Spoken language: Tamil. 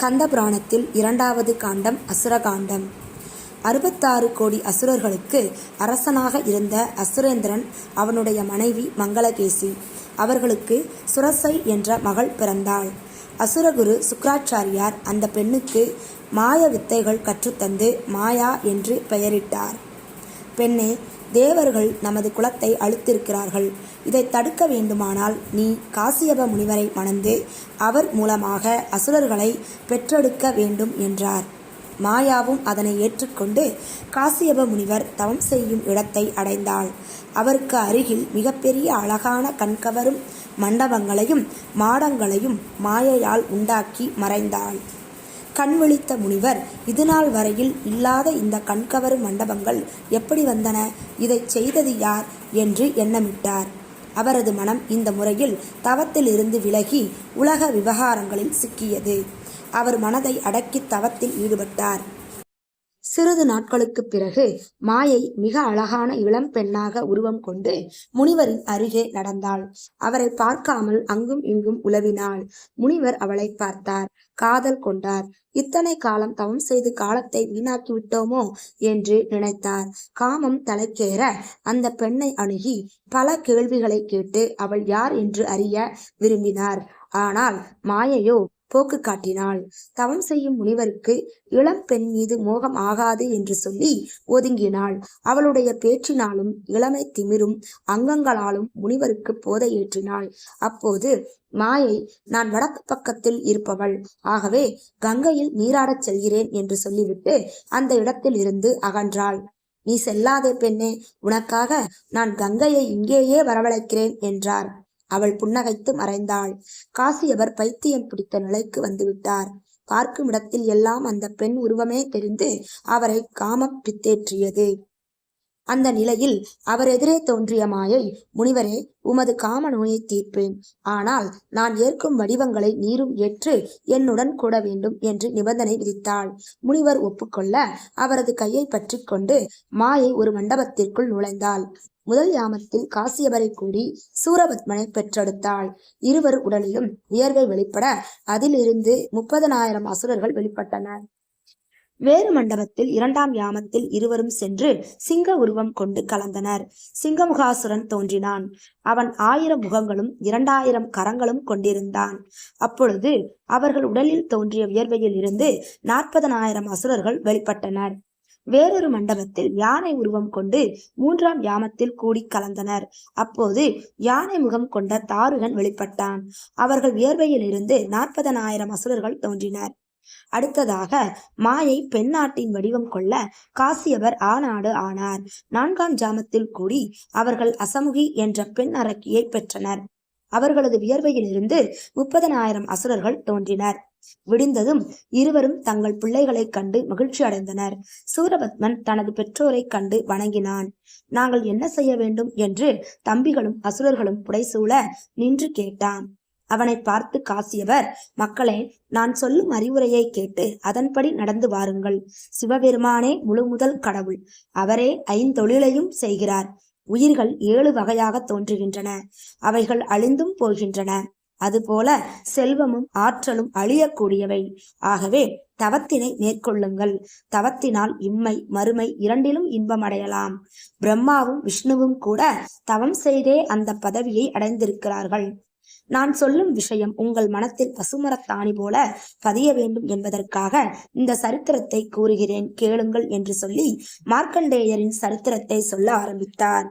கந்தபுராணத்தில் 2வது காண்டம் அசுரகாண்டம். 66 கோடி அசுரர்களுக்கு அரசனாக இருந்த அசுரேந்திரன், அவனுடைய மனைவி மங்களகேசி. அவர்களுக்கு சுரசை என்ற மகள் பிறந்தாள். அசுரகுரு சுக்ராச்சாரியார் அந்த பெண்ணுக்கு மாய வித்தைகள் கற்றுத்தந்து மாயா என்று பெயரிட்டார். பெண்ணே, தேவர்கள் நமது குலத்தை அழித்திருக்கிறார்கள். இதை தடுக்க வேண்டுமானால் நீ காசியப முனிவரை மணந்து அவர் மூலமாக அசுரர்களை பெற்றெடுக்க வேண்டும் என்றார். மாயாவும் அதனை ஏற்றுக்கொண்டு காசியப முனிவர் தவம் செய்யும் இடத்தை அடைந்தாள். அவருக்கு அருகில் மிகப்பெரிய அழகான கண்கவரும் மண்டபங்களையும் மாடங்களையும் மாயையால் உண்டாக்கி மறைந்தாள். கண் விழித்த முனிவர், இதுநாள் வரையில் இல்லாத இந்த கண்கவரும் மண்டபங்கள் எப்படி வந்தன? இதை செய்தது யார் என்று எண்ணமிட்டார். அவரது மனம் இந்த முறையில் தவத்தில் இருந்து விலகி உலக விவகாரங்களில் சிக்கியது. அவர் மனதை அடக்கி தவத்தில் ஈடுபட்டார். சிறிது நாட்களுக்கு பிறகு மாயை மிக அழகான இளம் பெண்ணாக உருவம் கொண்டு முனிவரின் அருகே நடந்தாள். அவரை பார்க்காமல் அங்கும் இங்கும் உலவினாள். முனிவர் அவளை பார்த்தார், காதல் கொண்டார். இத்தனை காலம் தவம் செய்து காலத்தை வீணாக்கி விட்டோமோ என்று நினைத்தார். காமம் தலைக்கேற அந்த பெண்ணை அணுகி பல கேள்விகளை கேட்டு அவள் யார் என்று அறிய விரும்பினார். ஆனால் மாயையோ போக்கு காட்டினாள். தவம் செய்யும் முனிவருக்கு இளம் பெண் மீது மோகம் ஆகாது என்று சொல்லி ஒதுங்கினாள். அவளுடைய பேச்சினாலும் இளமை திமிரும் அங்கங்களாலும் முனிவருக்கு போதை ஏற்றினாள். அப்போது மாயை, நான் வடக்கு பக்கத்தில் இருப்பவள், ஆகவே கங்கையில் நீராடச் செல்கிறேன் என்று சொல்லிவிட்டு அந்த இடத்தில் இருந்து அகன்றாள். நீ செல்லாதே பெண்ணே, உனக்காக நான் கங்கையை இங்கேயே வரவழைக்கிறேன் என்றார். அவள் புன்னகைத்து மறைந்தாள். காசியவர் பைத்தியம் பிடித்த நிலைக்கு வந்துவிட்டார். பார்க்கும் இடத்தில் எல்லாம் அந்த பெண் உருவமே தெரிந்து அவரை காமம் பித்தேற்றியது. அந்த நிலையில் அவர் எதிரே தோன்றிய மாயை, முனிவரே, உமது காம நோயை தீர்ப்பேன். ஆனால் நான் ஏற்கும் வடிவங்களை நீரும் ஏற்று என்னுடன் கூட வேண்டும் என்று நிபந்தனை விதித்தாள். முனிவர் ஒப்புக்கொள்ள அவரது கையை பற்றி கொண்டு மாயை ஒரு மண்டபத்திற்குள் நுழைந்தாள். முதல் யாமத்தில் காசியபரை கூறி சூரபத்மனை பெற்றெடுத்தாள். இருவர் உடலிலும் வியர்வை வெளிப்பட அதிலிருந்து 30,000 அசுரர்கள் வெளிப்பட்டனர். வேறு மண்டபத்தில் 2ஆம் யாமத்தில் இருவரும் சென்று சிங்க உருவம் கொண்டு கலந்தனர். சிங்கமுகாசுரன் தோன்றினான். அவன் 1000 முகங்களும் 2000 கரங்களும் கொண்டிருந்தான். அப்பொழுது அவர்கள் உடலில் தோன்றிய வியர்வையில் இருந்து 40,000 அசுரர்கள் வெளிப்பட்டனர். வேறொரு மண்டபத்தில் யானை உருவம் கொண்டு 3ஆம் யாமத்தில் கூடி கலந்தனர். அப்போது யானை முகம் கொண்ட தாருகன் வெளிப்பட்டான். அவர்கள் வியர்வையில் இருந்து 40,000 அசுரர்கள் தோன்றினர். அடுத்ததாக மாயை பெண்ணாட்டின் வடிவம் கொள்ள காசியவர் ஆனாடு ஆனார். 4ஆம் ஜாமத்தில் கூடி அவர்கள் அசமுகி என்ற பெண் அரக்கியை பெற்றனர். அவர்களது வியர்வையில் இருந்து 30,000 அசுரர்கள் தோன்றினர். விடிந்ததும் இருவரும் தங்கள் பிள்ளைகளை கண்டு மகிழ்ச்சி அடைந்தனர். சூரபத்மன் தனது பெற்றோரை கண்டு வணங்கினான். நாங்கள் என்ன செய்ய வேண்டும் என்று தம்பிகளும் அசுரர்களும் புடைசூழ நின்று கேட்டான். அவனை பார்த்து காசியவர், மக்களே, நான் சொல்லும் அறிவுரையை கேட்டு அதன்படி நடந்து வாருங்கள். சிவபெருமானே முழு முதல் கடவுள். அவரே 5 தொழிலையும் செய்கிறார். உயிர்கள் 7 வகையாக தோன்றுகின்றன. அவைகள் அழிந்தும் போகின்றன. அதுபோல செல்வமும் ஆற்றலும் அழியக்கூடியவை. ஆகவே தவத்தினை மேற்கொள்ளுங்கள். தவத்தினால் இம்மை மறுமை இரண்டிலும் இன்பம் அடையலாம். பிரம்மாவும் விஷ்ணுவும் கூட தவம் செய்தே அந்த பதவியை அடைந்திருக்கிறார்கள். நான் சொல்லும் விஷயம் உங்கள் மனத்தில் பசுமரத்தாணி போல பதிய வேண்டும் என்பதற்காக இந்த சரித்திரத்தை கூறுகிறேன், கேளுங்கள் என்று சொல்லி மார்க்கண்டேயரின் சரித்திரத்தை சொல்ல ஆரம்பித்தார்.